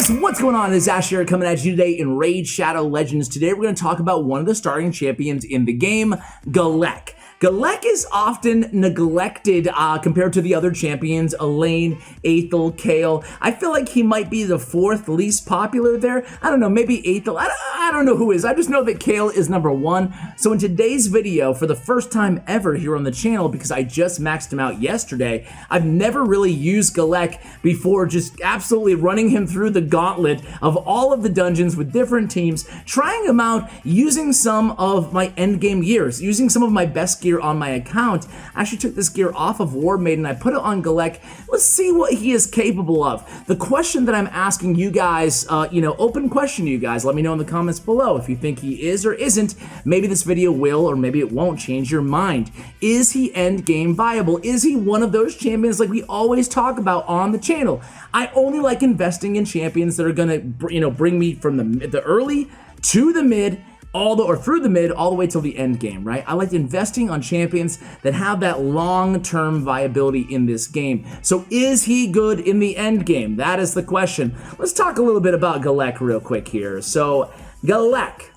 guys, what's going on? It's Ash here coming at you today in Raid Shadow Legends. Today we're going to talk about one of the starting champions in the game, Galek. Galek is often neglected compared to the other champions, Elaine, Aethel, Kael. I feel like he might be the fourth least popular there. I don't know, maybe Aethel. I don't know who is. I just know that Kael is number one. So in today's video, for the first time ever here on the channel, because I just maxed him out yesterday, I've never really used Galek before, just absolutely running him through the gauntlet of all of the dungeons with different teams, trying him out, using some of my endgame gears, using some of my best gear on my account. I actually took this gear off of War Maiden. I put it on Galek. Let's see what he is capable of. The question that I'm asking you guys, open question to you guys. Let me know in the comments below if you think he is or isn't. Maybe this video will or maybe it won't change your mind. Is he end game viable? Is he one of those champions like we always talk about on the channel? I only like investing in champions that are gonna, bring me from the early to the mid, through the mid, all the way till the end game, right? I like investing on champions that have that long-term viability in this game. So is he good in the end game? That is the question. Let's talk a little bit about Galek real quick here. So Galek,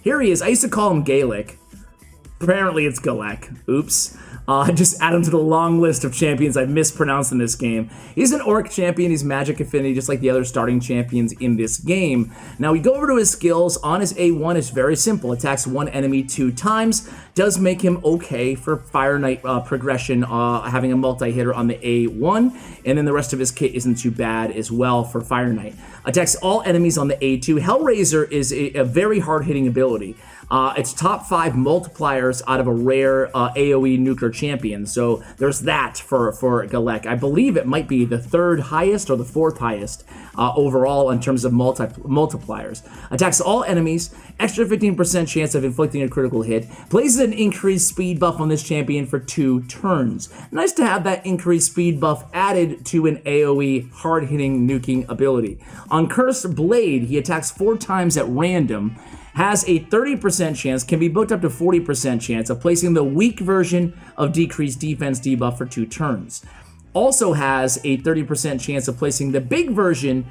here he is. I used to call him Galek. Apparently it's Galek. Oops. Just add him to the long list of champions I've mispronounced in this game. He's an orc champion, he's magic affinity, just like the other starting champions in this game. Now we go over to his skills. On his A1, it's very simple. Attacks one enemy 2 times. Does make him okay for Fire Knight progression, having a multi-hitter on the A1. And then the rest of his kit isn't too bad as well for Fire Knight. Attacks all enemies on the A2. Hellraiser is a very hard-hitting ability. It's top 5 multipliers out of a rare AoE nuker champion, so there's that for Galek. I believe it might be the 3rd highest or the 4th highest overall in terms of multipliers. Attacks all enemies, extra 15% chance of inflicting a critical hit, places an increased speed buff on this champion for 2 turns. Nice to have that increased speed buff added to an AoE hard-hitting nuking ability. On Cursed Blade, he attacks 4 times at random, has a 30% chance, can be booked up to 40% chance of placing the weak version of decreased defense debuff for 2 turns. Also has a 30% chance of placing the big version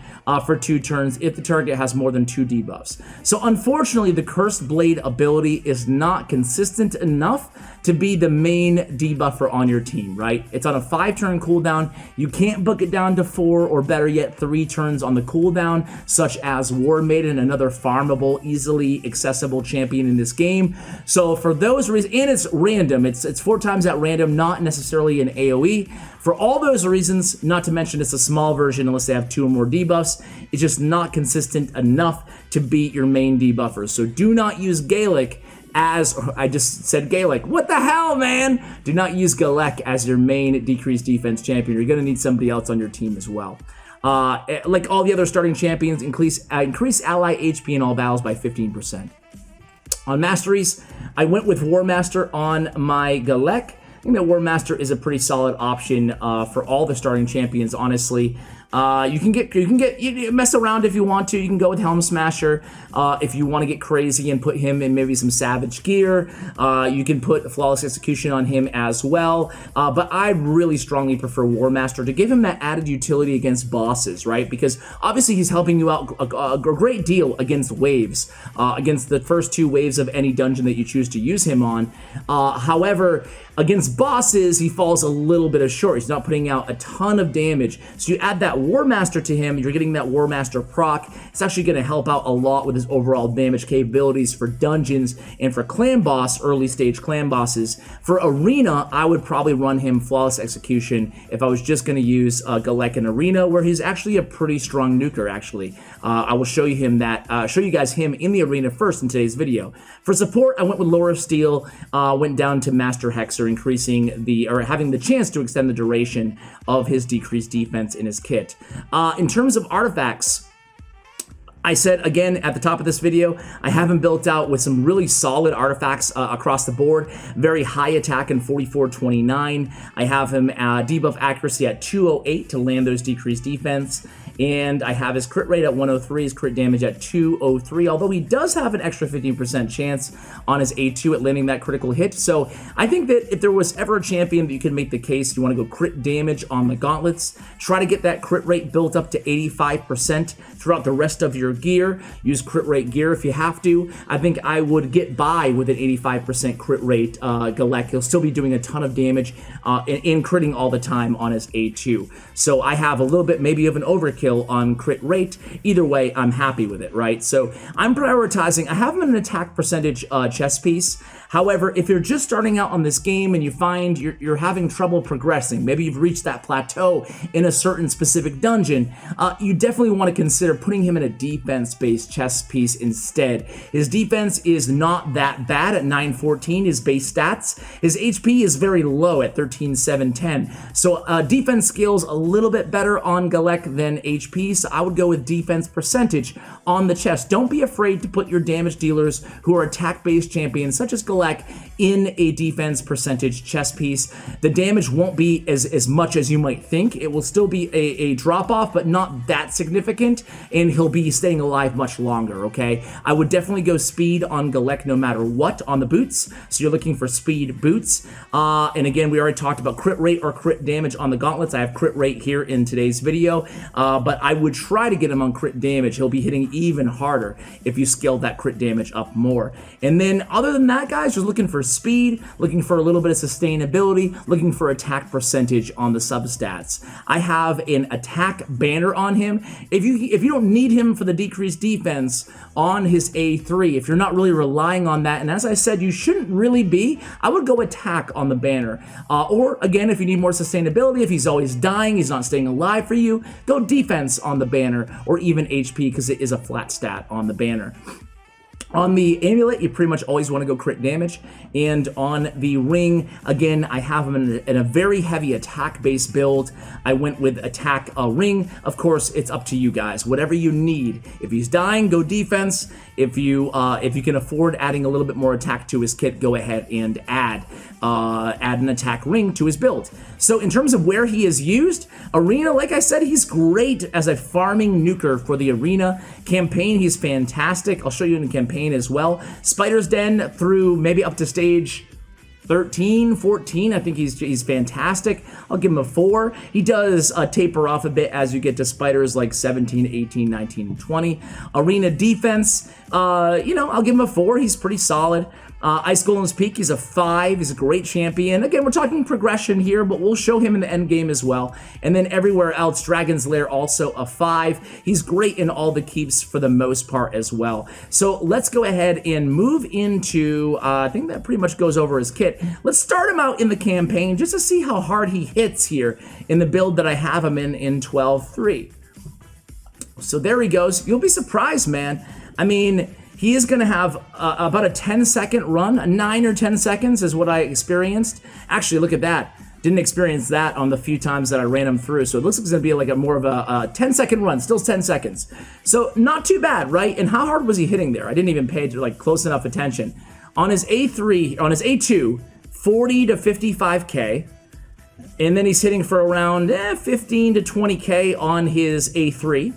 for 2 turns if the target has more than 2 debuffs. So unfortunately, the Cursed Blade ability is not consistent enough to be the main debuffer on your team, right? It's on a 5-turn cooldown. You can't book it down to 4 or better yet 3 turns on the cooldown, such as War Maiden, another farmable, easily accessible champion in this game. So for those reasons, and it's random, it's 4 times at random, not necessarily an AoE. For all those reasons, not to mention it's a small version unless they have 2 or more debuffs, it's just not consistent enough to beat your main debuffers. So do not use Galek as, I just said Galek, what the hell, man? Do not use Galek as your main decreased defense champion. You're gonna need somebody else on your team as well. Like all the other starting champions, increase ally HP in all battles by 15%. On Masteries, I went with War Master on my Galek. I think that War Master is a pretty solid option for all the starting champions, honestly. You can mess around if you want to. You can go with Helm Smasher if you want to get crazy and put him in maybe some Savage gear. You can put Flawless Execution on him as well. But I really strongly prefer War Master to give him that added utility against bosses, right? Because obviously he's helping you out a great deal against waves, against the first 2 waves of any dungeon that you choose to use him on. However, against bosses, he falls a little bit short. He's not putting out a ton of damage. So you add that War Master to him, you're getting that War Master proc. It's actually going to help out a lot with his overall damage capabilities for dungeons and for clan boss, early stage clan bosses. For Arena, I would probably run him Flawless Execution if I was just going to use Galek in Arena, where he's actually a pretty strong nuker, actually. I will show you guys him in the Arena first in today's video. For support, I went with Lore of Steel, went down to Master Hexer, having the chance to extend the duration of his decreased defense in his kit. In terms of artifacts, I said again at the top of this video, I have him built out with some really solid artifacts across the board. Very high attack in 4429. I have him debuff accuracy at 208 to land those decreased defense. And I have his crit rate at 103, his crit damage at 203, although he does have an extra 15% chance on his A2 at landing that critical hit. So I think that if there was ever a champion that you could make the case you want to go crit damage on the gauntlets, try to get that crit rate built up to 85% throughout the rest of your gear. Use crit rate gear if you have to. I think I would get by with an 85% crit rate Galek. He'll still be doing a ton of damage in critting all the time on his A2. So I have a little bit maybe of an overkill on crit rate. Either way, I'm happy with it, right? So I'm prioritizing, I have him in an attack percentage chess piece. However, if you're just starting out on this game and you find you're having trouble progressing, maybe you've reached that plateau in a certain specific dungeon, you definitely want to consider putting him in a defense-based chess piece instead. His defense is not that bad at 914, his base stats. His HP is very low at 13,710. So defense skills a little bit better on Galek than HP, so I would go with defense percentage on the chest. Don't be afraid to put your damage dealers who are attack-based champions, such as Galek, in a defense percentage chess piece. The damage won't be as much as you might think. It will still be a drop-off, but not that significant, and he'll be staying alive much longer, okay? I would definitely go speed on Galek no matter what on the boots, so you're looking for speed boots. And again, we already talked about crit rate or crit damage on the gauntlets. I have crit rate here in today's video, but I would try to get him on crit damage. He'll be hitting even harder if you scale that crit damage up more. And then other than that, guys, just looking for speed, looking for a little bit of sustainability, looking for attack percentage on the substats. I have an attack banner on him. If you don't need him for the decreased defense on his A3, if you're not really relying on that, and as I said, you shouldn't really be, I would go attack on the banner. Or again, if you need more sustainability, if he's always dying, he's not staying alive for you, go defense on the banner, or even HP because it is a flat stat on the banner. On the amulet, you pretty much always want to go crit damage, and on the ring, again, I have him in a very heavy attack-based build. I went with attack ring. Of course, it's up to you guys. Whatever you need. If he's dying, go defense. If you can afford adding a little bit more attack to his kit, go ahead and add an attack ring to his build. So in terms of where he is used, arena, like I said, he's great as a farming nuker for the arena. Campaign, he's fantastic. I'll show you in the campaign as well. Spider's Den through maybe up to stage 13, 14, I think he's fantastic. I'll give him a 4. He does taper off a bit as you get to spiders like 17, 18, 19, and 20. Arena defense, I'll give him a 4. He's pretty solid. Ice Golem's Peak, he's a 5. He's a great champion. Again, we're talking progression here, but we'll show him in the end game as well. And then everywhere else, Dragon's Lair also a 5. He's great in all the keeps for the most part as well. So let's go ahead and move into, I think that pretty much goes over his kit. Let's start him out in the campaign just to see how hard he hits here in the build that I have him in 12-3. So there he goes. You'll be surprised, man. I mean, he is going to have about a 10-second run. 9 or 10 seconds is what I experienced. Actually, look at that. Didn't experience that on the few times that I ran him through. So it looks like it's going to be like a more of a 10-second run. Still 10 seconds. So not too bad, right? And how hard was he hitting there? I didn't even pay close enough attention. On his A3, on his A2, 40 to 55K. And then he's hitting for around 15 to 20K on his A3.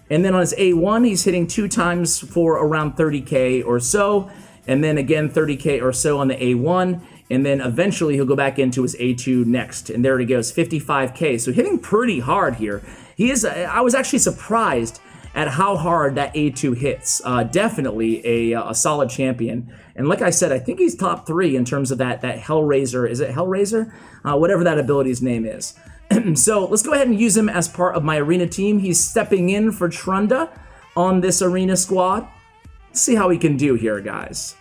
And then on his A1, he's hitting 2 times for around 30K or so. And then again, 30K or so on the A1. And then eventually he'll go back into his A2 next. And there he goes, 55K. So hitting pretty hard here. I was actually surprised at how hard that A2 hits. Definitely a solid champion. And like I said, I think he's top 3 in terms of that Hellraiser. Is it Hellraiser? Whatever that ability's name is. So let's go ahead and use him as part of my arena team. He's stepping in for Trunda on this arena squad. Let's see how he can do here, guys.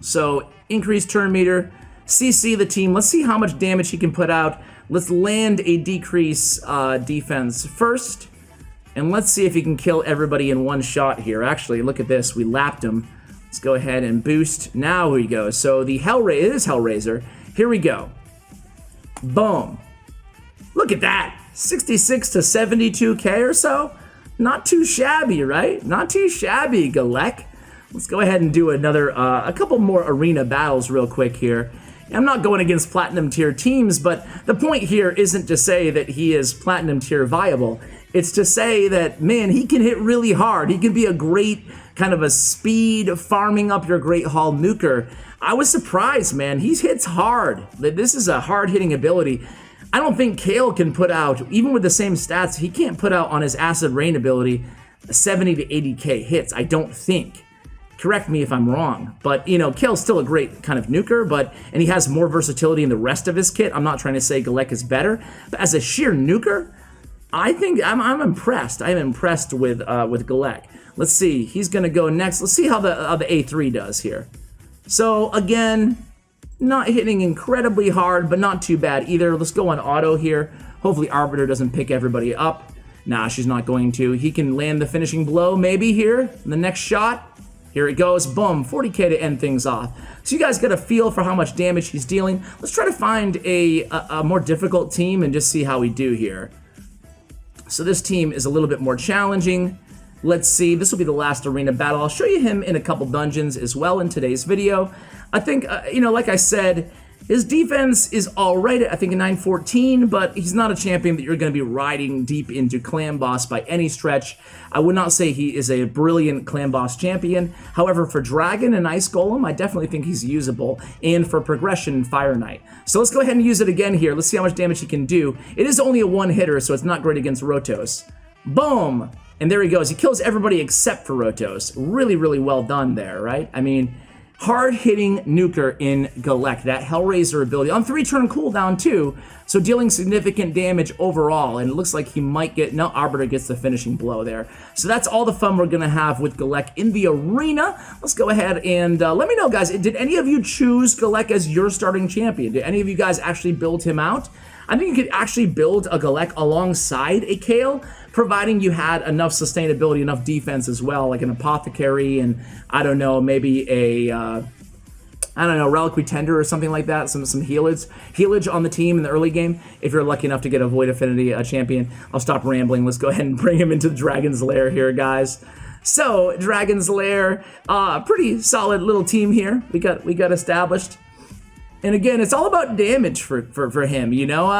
So increase turn meter, CC the team. Let's see how much damage he can put out. Let's land a decrease defense first. And let's see if he can kill everybody in one shot here. Actually, look at this. We lapped him. Let's go ahead and boost. Now we go. So the it is Hellraiser. Here we go. Boom. Look at that, 66 to 72K or so. Not too shabby, right? Not too shabby, Galek. Let's go ahead and do a couple more arena battles real quick here. I'm not going against platinum tier teams, but the point here isn't to say that he is platinum tier viable. It's to say that, man, he can hit really hard. He can be a great kind of a speed farming up your Great Hall nuker. I was surprised, man. He hits hard. This is a hard hitting ability. I don't think Kael can put out, even with the same stats, he can't put out on his Acid Rain ability 70 to 80k hits, I don't think. Correct me if I'm wrong, but you know, Kael's still a great kind of nuker, and he has more versatility in the rest of his kit. I'm not trying to say Galek is better, but as a sheer nuker, I think I'm impressed. I'm impressed with Galek. Let's see, he's gonna go next. Let's see how the A3 does here. So again, not hitting incredibly hard, but not too bad either. Let's go on auto here. Hopefully Arbiter doesn't pick everybody up. Nah, she's not going to. He can land the finishing blow maybe here in the next shot. Here it goes, boom, 40k to end things off. So you guys get a feel for how much damage he's dealing. Let's try to find a more difficult team and just see how we do here. So this team is a little bit more challenging. Let's see, this will be the last arena battle. I'll show you him in a couple dungeons as well in today's video. I think, you know, like I said, his defense is all right, I think, a 914, but he's not a champion that you're going to be riding deep into clan boss by any stretch. I would not say he is a brilliant clan boss champion. However, for Dragon and Ice Golem, I definitely think he's usable, and for progression, Fire Knight. So let's go ahead and use it again here. Let's see how much damage he can do. It is only a one-hitter, so it's not great against Rotos. Boom! And there he goes. He kills everybody except for Rotos. Really, really well done there, right? I mean, hard-hitting nuker in Galek, that Hellraiser ability. On 3-turn cooldown, too, so dealing significant damage overall, and it looks like he might get... No, Arbiter gets the finishing blow there. So that's all the fun we're going to have with Galek in the arena. Let's go ahead and let me know, guys, did any of you choose Galek as your starting champion? Did any of you guys actually build him out? I think you could actually build a Galek alongside a Kael, providing you had enough sustainability, enough defense as well, like an Apothecary and, I don't know, maybe a, I don't know, Reliquary Tender or something like that, some healage on the team in the early game, if you're lucky enough to get a Void Affinity champion. I'll stop rambling. Let's go ahead and bring him into the Dragon's Lair here, guys. So, Dragon's Lair, pretty solid little team here we got established. And again, it's all about damage for him, you know?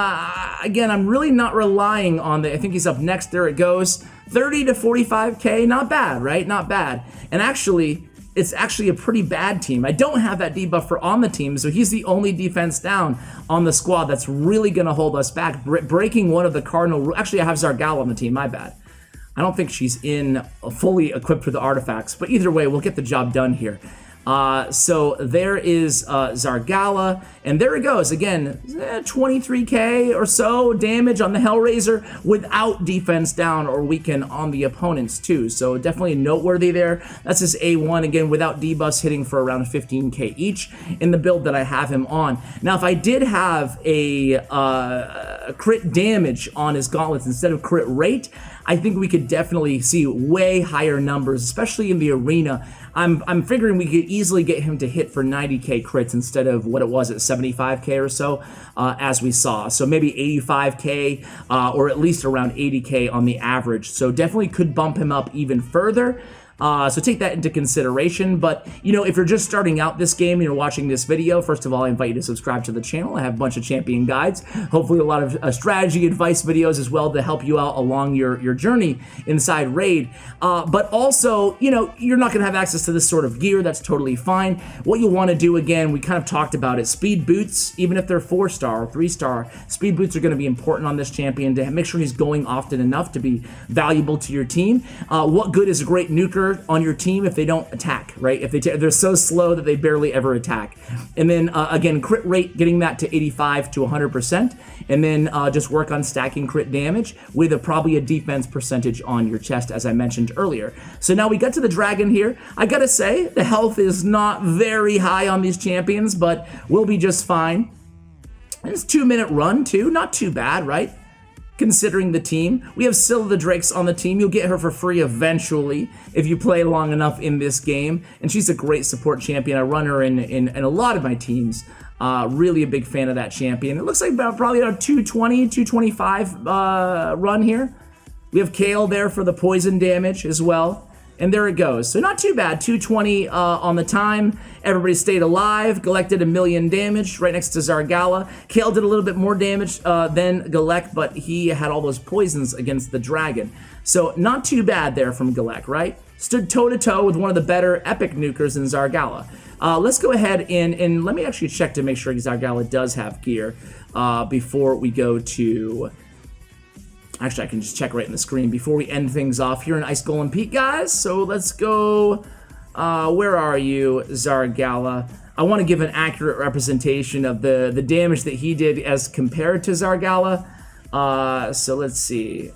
Again, I'm really not relying on I think he's up next, there it goes. 30 to 45k, not bad, right? Not bad. And actually, it's actually a pretty bad team. I don't have that debuffer on the team, so he's the only defense down on the squad that's really gonna hold us back. Breaking one of the cardinal, actually I have Zargala on the team, my bad. I don't think she's fully equipped with the artifacts, but either way, we'll get the job done here. So there is Zargala, and there it goes again, 23k or so damage on the Hellraiser without defense down or weaken on the opponents too, so definitely noteworthy there. That's his A1 again without debuffs, hitting for around 15k each in the build that I have him on. Now if I did have a crit damage on his gauntlets instead of crit rate, I think we could definitely see way higher numbers, especially in the arena. I'm figuring we could easily get him to hit for 90k crits instead of what it was at 75k or so, as we saw. So maybe 85k or at least around 80k on the average. So definitely could bump him up even further. So take that into consideration. But, you know, if you're just starting out this game and you're watching this video, first of all, I invite you to subscribe to the channel. I have a bunch of champion guides, hopefully a lot of strategy advice videos as well to help you out along your journey inside Raid. But also, you know, you're not going to have access to this sort of gear. That's totally fine. What you want to do, again, we kind of talked about it. Speed boots, even if they're 4-star or 3-star, speed boots are going to be important on this champion to make sure he's going often enough to be valuable to your team. What good is a great nuker on your team if they don't attack, right? If they're so slow that they barely ever attack. And then again, crit rate, getting that to 85 to 100%, and then just work on stacking crit damage with probably a defense percentage on your chest, as I mentioned earlier. So now we got to the dragon here. I gotta say, the health is not very high on these champions, but we'll be just fine. And it's a 2-minute run too, not too bad, right? Considering the team. We have Scylla the Drakes on the team. You'll get her for free eventually if you play long enough in this game. And she's a great support champion. I run her in a lot of my teams. Really a big fan of that champion. It looks like probably a 220, 225 run here. We have Kael there for the poison damage as well. And there it goes. So not too bad. 220 on the time. Everybody stayed alive. Galek did 1 million damage right next to Zargala. Kael did a little bit more damage than Galek, but he had all those poisons against the dragon. So not too bad there from Galek, right? Stood toe-to-toe with one of the better epic nukers in Zargala. Let's go ahead and let me actually check to make sure Zargala does have gear before we go to... Actually, I can just check right in the screen before we end things off here in Ice Golem Peak, guys. So let's go... where are you, Zargala? I want to give an accurate representation of the damage that he did as compared to Zargala. So let's see.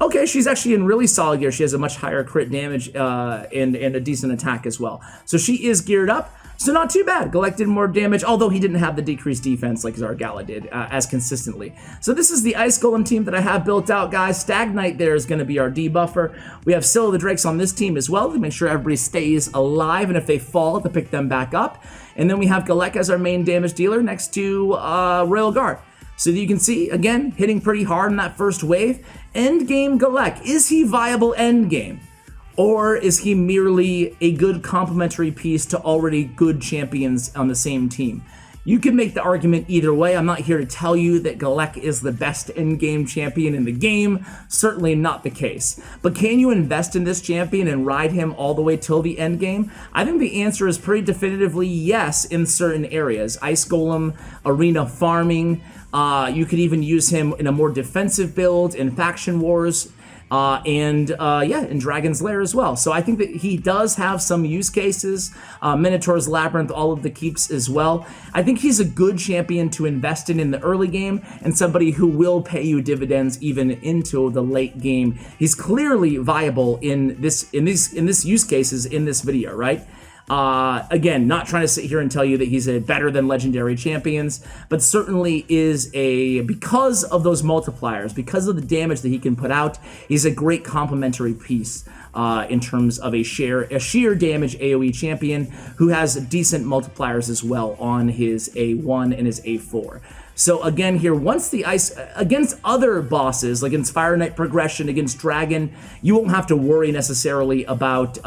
Okay, she's actually in really solid gear. She has a much higher crit damage and a decent attack as well. So she is geared up. So not too bad. Galek did more damage, although he didn't have the decreased defense like Zargala did as consistently. So this is the Ice Golem team that I have built out, guys. Stagnite there is going to be our debuffer. We have Scylla the Drakes on this team as well to make sure everybody stays alive, and if they fall, to pick them back up. And then we have Galek as our main damage dealer next to Royal Guard. So you can see, again, hitting pretty hard in that first wave. Endgame Galek. Is he viable endgame? Or is he merely a good complementary piece to already good champions on the same team? You can make the argument either way. I'm not here to tell you that Galek is the best endgame champion in the game. Certainly not the case. But can you invest in this champion and ride him all the way till the endgame? I think the answer is pretty definitively yes in certain areas. Ice Golem, arena farming. You could even use him in a more defensive build in Faction Wars. Yeah, in Dragon's Lair as well. So I think that he does have some use cases, Minotaur's Labyrinth, all of the keeps as well. I think he's a good champion to invest in the early game and somebody who will pay you dividends even into the late game. He's clearly viable in this use cases in this video, right? Again, not trying to sit here and tell you that he's a better than legendary champions, but certainly is because of those multipliers, because of the damage that he can put out, he's a great complementary piece in terms of a sheer damage AoE champion who has decent multipliers as well on his A1 and his A4. So again here, once the ice, against other bosses, like against Fire Knight progression, against Dragon, you won't have to worry necessarily about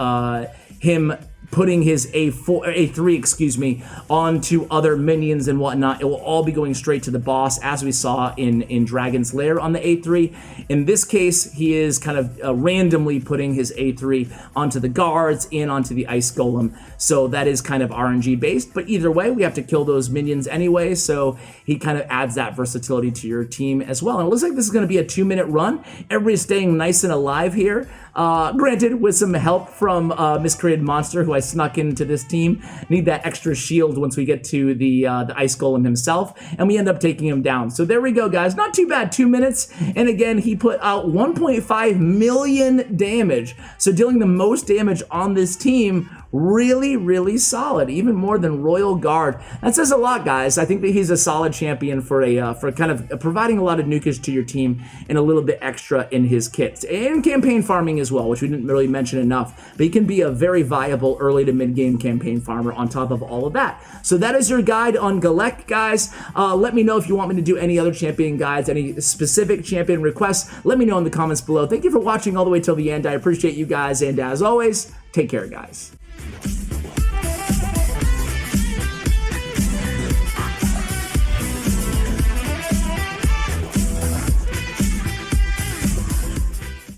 him putting his A3, onto other minions and whatnot. It will all be going straight to the boss, as we saw in Dragon's Lair on the A3. In this case, he is kind of randomly putting his A3 onto the guards and onto the Ice Golem. So that is kind of RNG based, but either way, we have to kill those minions anyway, so he kind of adds that versatility to your team as well. And it looks like this is going to be a 2-minute run. Everybody's staying nice and alive here. Granted, with some help from Miscreated Monster, who I snuck into this team. Need that extra shield once we get to the Ice Golem himself, and we end up taking him down. So there we go, guys. Not too bad, 2 minutes. And again, he put out 1.5 million damage. So dealing the most damage on this team, really, really solid, even more than Royal Guard. That says a lot, guys. I think that he's a solid champion for kind of providing a lot of nukage to your team and a little bit extra in his kits. And campaign farming as well, which we didn't really mention enough. But he can be a very viable early to mid-game campaign farmer on top of all of that. So that is your guide on Galek, guys. Let me know if you want me to do any other champion guides, any specific champion requests. Let me know in the comments below. Thank you for watching all the way till the end. I appreciate you guys, and as always, take care, guys.